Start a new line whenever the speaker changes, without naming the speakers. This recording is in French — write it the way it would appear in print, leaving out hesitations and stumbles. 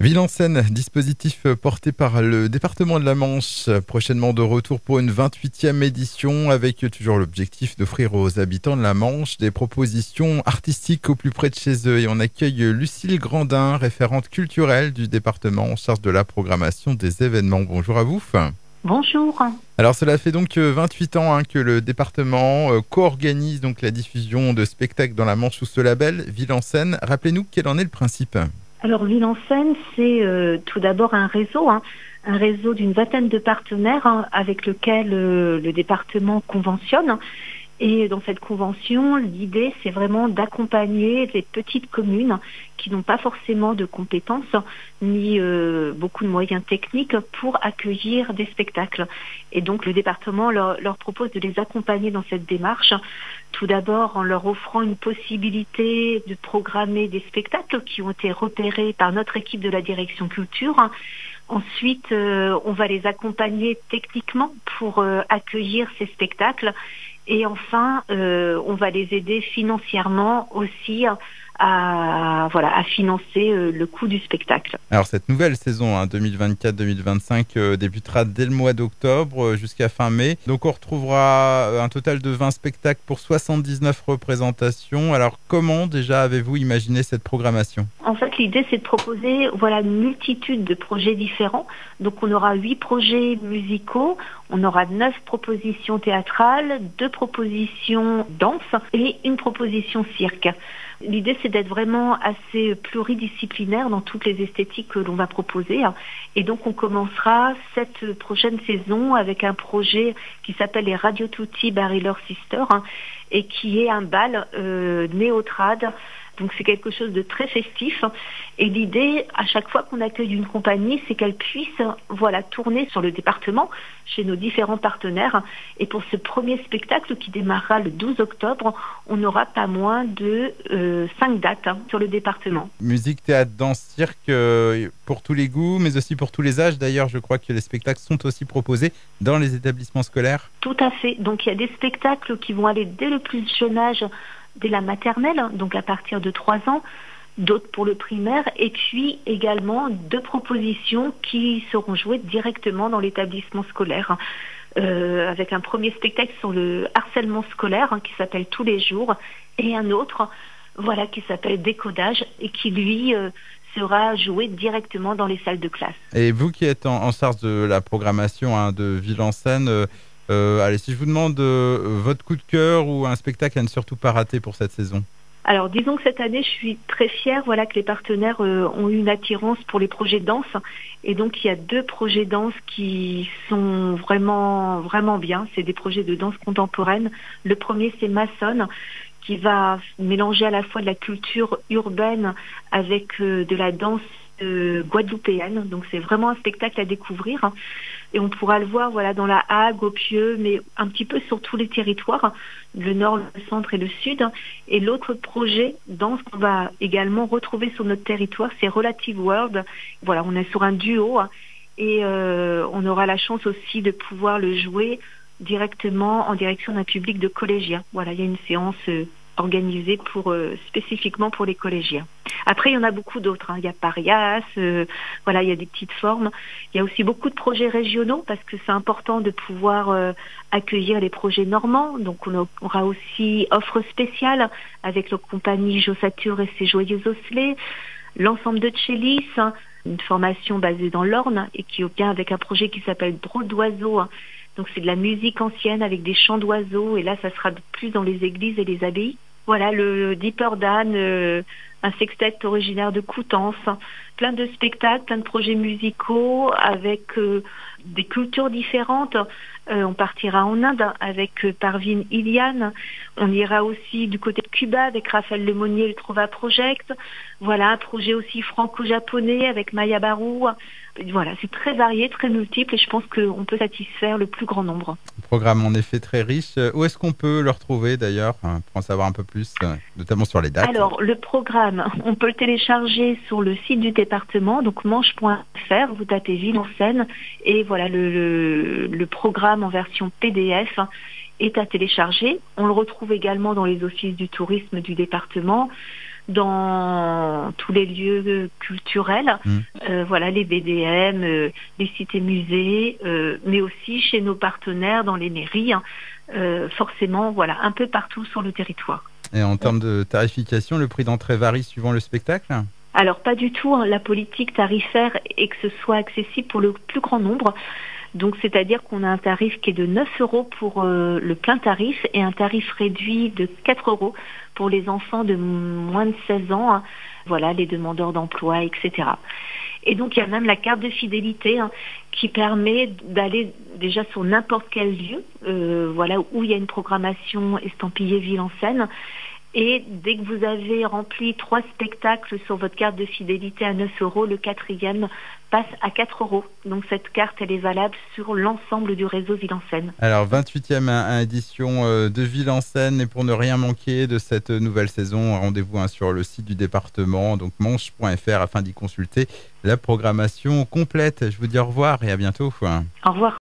Ville en Seine, dispositif porté par le département de la Manche, prochainement de retour pour une 28e édition avec toujours l'objectif d'offrir aux habitants de la Manche des propositions artistiques au plus près de chez eux. Et on accueille Lucille Grandin, référente culturelle du département en charge de la programmation des événements. Bonjour à vous.
Bonjour.
Alors cela fait donc 28 ans que le département co-organise donc la diffusion de spectacles dans la Manche sous ce label, Ville en Seine. Rappelez-nous quel en est le principe.
Alors Ville en Seine, c'est tout d'abord un réseau d'une vingtaine de partenaires avec lequel le département conventionne. Et dans cette convention, l'idée, c'est vraiment d'accompagner les petites communes qui n'ont pas forcément de compétences ni beaucoup de moyens techniques pour accueillir des spectacles. Et donc, le département leur propose de les accompagner dans cette démarche. Tout d'abord, en leur offrant une possibilité de programmer des spectacles qui ont été repérés par notre équipe de la direction culture. Ensuite, on va les accompagner techniquement pour accueillir ces spectacles. Et enfin, on va les aider financièrement aussi à financer le coût du spectacle.
Alors cette nouvelle saison 2024-2025 débutera dès le mois d'octobre jusqu'à fin mai. Donc on retrouvera un total de 20 spectacles pour 79 représentations. Alors comment déjà avez-vous imaginé cette programmation ?
En fait, l'idée c'est de proposer une multitude de projets différents. Donc on aura 8 projets musicaux, on aura 9 propositions théâtrales, 2 propositions danse et une proposition cirque. L'idée, c'est d'être vraiment assez pluridisciplinaire dans toutes les esthétiques que l'on va proposer. Et donc, on commencera cette prochaine saison avec un projet qui s'appelle les Radio Tutti Bariller Sister et qui est un bal néo-trad. Donc c'est quelque chose de très festif et l'idée à chaque fois qu'on accueille une compagnie, c'est qu'elle puisse tourner sur le département chez nos différents partenaires. Et pour ce premier spectacle qui démarrera le 12 octobre, on aura pas moins de 5 dates sur le département.
Musique, théâtre, danse, cirque pour tous les goûts, mais aussi pour tous les âges. D'ailleurs, je crois que les spectacles sont aussi proposés dans les établissements scolaires.
Tout à fait. Donc il y a des spectacles qui vont aller dès le plus jeune âge, dès la maternelle, donc à partir de 3 ans, d'autres pour le primaire, et puis également 2 propositions qui seront jouées directement dans l'établissement scolaire, avec un premier spectacle sur le harcèlement scolaire qui s'appelle Tous les jours, et un autre qui s'appelle Décodage, et qui lui sera joué directement dans les salles de classe.
Et vous qui êtes en charge de la programmation de Ville en Seine, allez, si je vous demande votre coup de cœur ou un spectacle à ne surtout pas rater pour cette saison.
Alors, disons que cette année, je suis très fière que les partenaires ont eu une attirance pour les projets danse. Et donc, il y a 2 projets danse qui sont vraiment, vraiment bien. C'est des projets de danse contemporaine. Le premier, c'est Maçonne, qui va mélanger à la fois de la culture urbaine avec de la danse guadeloupéenne. Donc c'est vraiment un spectacle à découvrir et on pourra le voir dans la Hague, au Pieux, mais un petit peu sur tous les territoires, le nord, le centre et le sud. Et l'autre projet danse qu'on va également retrouver sur notre territoire, c'est Relative World. On est sur un duo et on aura la chance aussi de pouvoir le jouer directement en direction d'un public de collégiens. Il y a une séance organisée spécifiquement pour les collégiens. Après, il y en a beaucoup d'autres. Il y a Parias, il y a des petites formes. Il y a aussi beaucoup de projets régionaux parce que c'est important de pouvoir accueillir les projets normands. Donc, on aura aussi offre spéciale avec la compagnie Jossature et ses Joyeux Osselets, l'ensemble de Tchélis, une formation basée dans l'Orne et qui vient avec un projet qui s'appelle Drôle d'oiseaux. Donc c'est de la musique ancienne avec des chants d'oiseaux et là ça sera plus dans les églises et les abbayes. Le Deeper Dan, un sextet originaire de Coutances, plein de spectacles, plein de projets musicaux avec des cultures différentes. On partira en Inde avec Parveen Ilian. On ira aussi du côté de Cuba avec Raphaël Lemonnier et le Trova Project. Un projet aussi franco-japonais avec Maya Barou. C'est très varié, très multiple et je pense qu'on peut satisfaire le plus grand nombre.
Un programme en effet très riche. Où est-ce qu'on peut le retrouver d'ailleurs pour en savoir un peu plus, notamment sur les dates?
Alors, le programme, on peut le télécharger sur le site du département, donc manche.fr, vous tapez Ville en Seine et le programme en version PDF est à télécharger. On le retrouve également dans les offices du tourisme du département. dans tous les lieux culturels, voilà, les BDM, les cités-musées, mais aussi chez nos partenaires dans les mairies, forcément, voilà, un peu partout sur le territoire.
Et en termes de tarification, le prix d'entrée varie suivant le spectacle ?
Alors pas du tout, hein. La politique tarifaire est que ce soit accessible pour le plus grand nombre. Donc c'est-à-dire qu'on a un tarif qui est de 9 € pour le plein tarif et un tarif réduit de 4 € pour les enfants de moins de 16 ans, hein. Voilà, les demandeurs d'emploi, etc. Et donc il y a même la carte de fidélité, hein, qui permet d'aller déjà sur n'importe quel lieu, voilà, où il y a une programmation estampillée Ville en Scène. Et dès que vous avez rempli 3 spectacles sur votre carte de fidélité à 9 €, le 4e passe à 4 €. Donc cette carte, elle est valable sur l'ensemble du réseau Ville en Scène.
Alors 28e édition de Ville en Scène, et pour ne rien manquer de cette nouvelle saison, rendez-vous sur le site du département, donc manche.fr, afin d'y consulter la programmation complète. Je vous dis au revoir et à bientôt.
Au revoir.